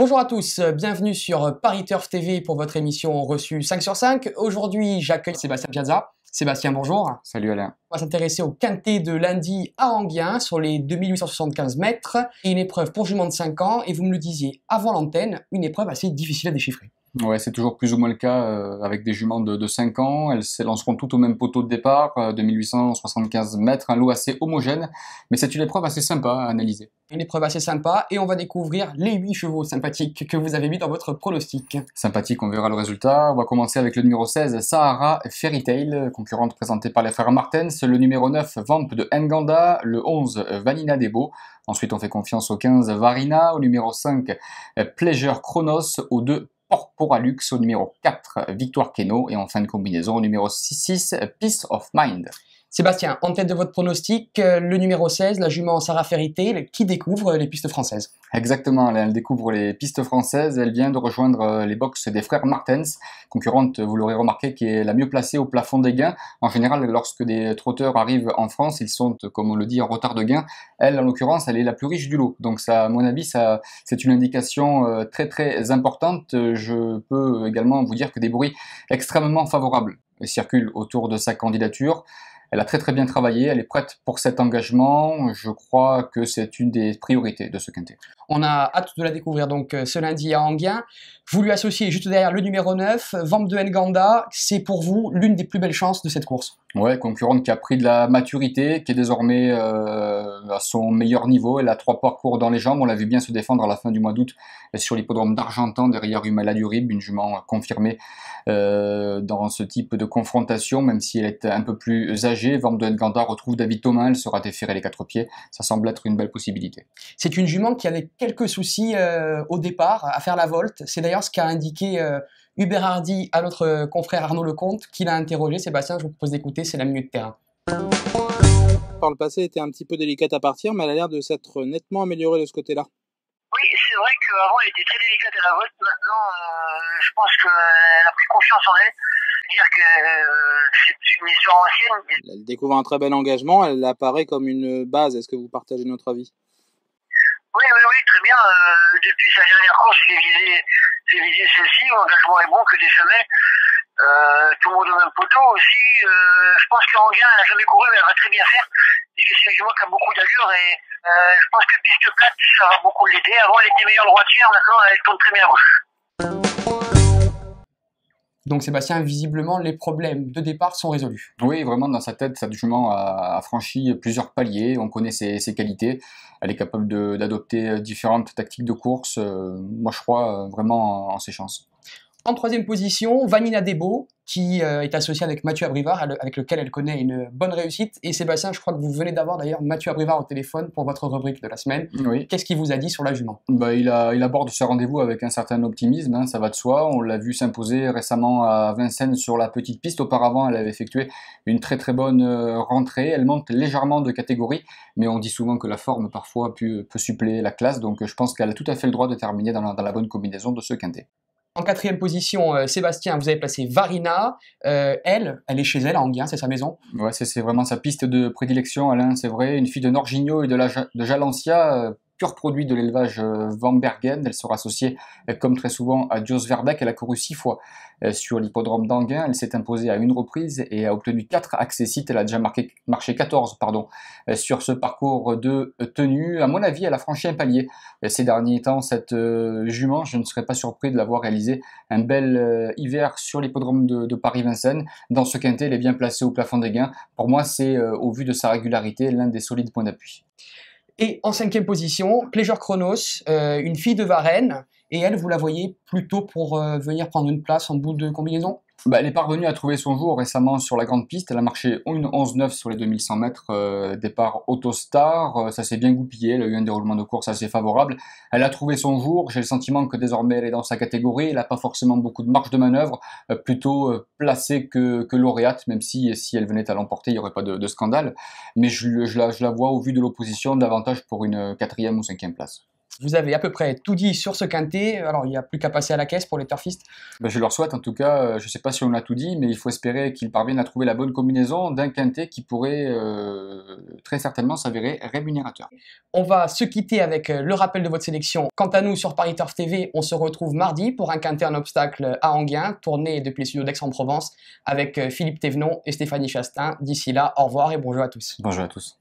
Bonjour à tous, bienvenue sur Paris Turf TV pour votre émission reçue 5 sur 5. Aujourd'hui, j'accueille Sébastien Piazza. Sébastien, bonjour. Salut Alain. On va s'intéresser au quintet de lundi à Enghien sur les 2875 mètres. Et une épreuve pour jument de 5 ans. Et vous me le disiez avant l'antenne, une épreuve assez difficile à déchiffrer. Ouais, c'est toujours plus ou moins le cas avec des juments de 5 ans. Elles s'élanceront toutes au même poteau de départ, 2875 mètres, un lot assez homogène. Mais c'est une épreuve assez sympa à analyser. Une épreuve assez sympa et on va découvrir les 8 chevaux sympathiques que vous avez mis dans votre pronostic. Sympathique, on verra le résultat. On va commencer avec le numéro 16, Sahara Fairy Tale, concurrente présentée par les frères Martens. Le numéro 9, Vamp de Nganda. Le 11, Vanina Debo. Ensuite, on fait confiance au 15, Varina. Au numéro 5, Pleasure Chronos. Au 2, Porporalux. Au numéro 4, Victoire Keno. Et en fin de combinaison, au numéro 6, Peace of Mind. Sébastien, en tête de votre pronostic, le numéro 16, la jument Sahara Fairy Tale, qui découvre les pistes françaises. Exactement, elle découvre les pistes françaises, elle vient de rejoindre les box des frères Martens, concurrente, vous l'aurez remarqué, qui est la mieux placée au plafond des gains. En général, lorsque des trotteurs arrivent en France, ils sont, comme on le dit, en retard de gain. Elle, en l'occurrence, elle est la plus riche du lot. Donc ça, à mon avis, c'est une indication très très importante. Je peux également vous dire que des bruits extrêmement favorables circulent autour de sa candidature. Elle a très très bien travaillé, elle est prête pour cet engagement. Je crois que c'est une des priorités de ce quintet. On a hâte de la découvrir donc ce lundi à Enghien. Vous lui associez juste derrière le numéro 9, Vamp de Nganda. C'est pour vous l'une des plus belles chances de cette course. Ouais, concurrente qui a pris de la maturité, qui est désormais à son meilleur niveau. Elle a 3 parcours dans les jambes. On l'a vu bien se défendre à la fin du mois d'août sur l'hippodrome d'Argentan derrière Humala Durib, une jument confirmée dans ce type de confrontation, même si elle est un peu plus âgée. Vamp de Nganda retrouve David Thomas, elle sera déférée les 4 pieds. Ça semble être une belle possibilité. C'est une jument qui avait quelques soucis au départ à faire la volte. C'est d'ailleurs ce qu'a indiqué Hubert Hardy à notre confrère Arnaud Lecomte, qui l'a interrogé. Sébastien, je vous propose d'écouter, c'est la minute terrain. Par le passé, elle était un petit peu délicate à partir, mais elle a l'air de s'être nettement améliorée de ce côté-là. Oui, c'est vrai qu'avant elle était très délicate à la volte. Maintenant, je pense qu'elle a pris confiance en elle. Dire que c'est une histoire ancienne. Elle découvre un très bel engagement, elle apparaît comme une base. Est-ce que vous partagez notre avis? Oui, très bien. Depuis sa dernière course, j'ai visé celle-ci. L'engagement est bon, que des femelles. Tout le monde au même poteau aussi. Je pense qu'Enghien, elle n'a jamais couru, mais elle va très bien faire. Parce que c'est une jument qui a beaucoup d'allure et je pense que piste plate, ça va beaucoup l'aider. Avant, elle était meilleure droitière, maintenant, elle tourne très bien à gauche. Donc Sébastien, visiblement, les problèmes de départ sont résolus. Oui, vraiment, dans sa tête, cette jument a franchi plusieurs paliers. On connaît ses qualités. Elle est capable d'adopter différentes tactiques de course. Moi, je crois vraiment en ses chances. En troisième position, Vanina Debo, qui est associée avec Mathieu Abrivard, avec lequel elle connaît une bonne réussite. Et Sébastien, je crois que vous venez d'avoir d'ailleurs Mathieu Abrivard au téléphone pour votre rubrique de la semaine. Oui. Qu'est-ce qu'il vous a dit sur la jument? Il aborde ce rendez-vous avec un certain optimisme, hein, ça va de soi. On l'a vu s'imposer récemment à Vincennes sur la petite piste. Auparavant, elle avait effectué une très très bonne rentrée. Elle monte légèrement de catégorie, mais on dit souvent que la forme parfois peut suppléer la classe. Donc je pense qu'elle a tout à fait le droit de terminer dans la bonne combinaison de ce quintet. En quatrième position, Sébastien, vous avez placé Varina. Elle est chez elle à Enghien, c'est sa maison. Ouais, c'est vraiment sa piste de prédilection, Alain, c'est vrai. Une fille de Norgigno et de Jalancia, pur produit de l'élevage Van Bergen. Elle sera associée, comme très souvent, à Jos Verbeek. Elle a couru 6 fois sur l'hippodrome d'Enghien. Elle s'est imposée à une reprise et a obtenu 4 accessites. Elle a déjà marché 14 sur ce parcours de tenue. À mon avis, elle a franchi un palier ces derniers temps. Cette jument, je ne serais pas surpris de l'avoir réalisé un bel hiver sur l'hippodrome de Paris-Vincennes. Dans ce quintet, elle est bien placée au plafond des gains. Pour moi, c'est, au vu de sa régularité, l'un des solides points d'appui. Et en cinquième position, Pleasure Chronos, une fille de Varennes. Et elle, vous la voyez plutôt pour venir prendre une place en bout de combinaison? Elle est parvenue à trouver son jour récemment sur la grande piste. Elle a marché une 11,9 sur les 2100 mètres, départ Autostar. Ça s'est bien goupillé, elle a eu un déroulement de course assez favorable. Elle a trouvé son jour. J'ai le sentiment que désormais elle est dans sa catégorie. Elle n'a pas forcément beaucoup de marge de manœuvre, plutôt placée que lauréate, même si elle venait à l'emporter, il n'y aurait pas de scandale. Mais je la vois au vu de l'opposition davantage pour une 4e ou 5e place. Vous avez à peu près tout dit sur ce quintet. Alors, il n'y a plus qu'à passer à la caisse pour les turfistes. Ben, je leur souhaite en tout cas, je ne sais pas si on a tout dit, mais il faut espérer qu'ils parviennent à trouver la bonne combinaison d'un quintet qui pourrait très certainement s'avérer rémunérateur. On va se quitter avec le rappel de votre sélection. Quant à nous, sur Paris Turf TV, on se retrouve mardi pour un quintet en obstacle à Enghien, tourné depuis les studios d'Aix-en-Provence avec Philippe Thévenon et Stéphanie Chastain. D'ici là, au revoir et bonjour à tous. Bonjour à tous.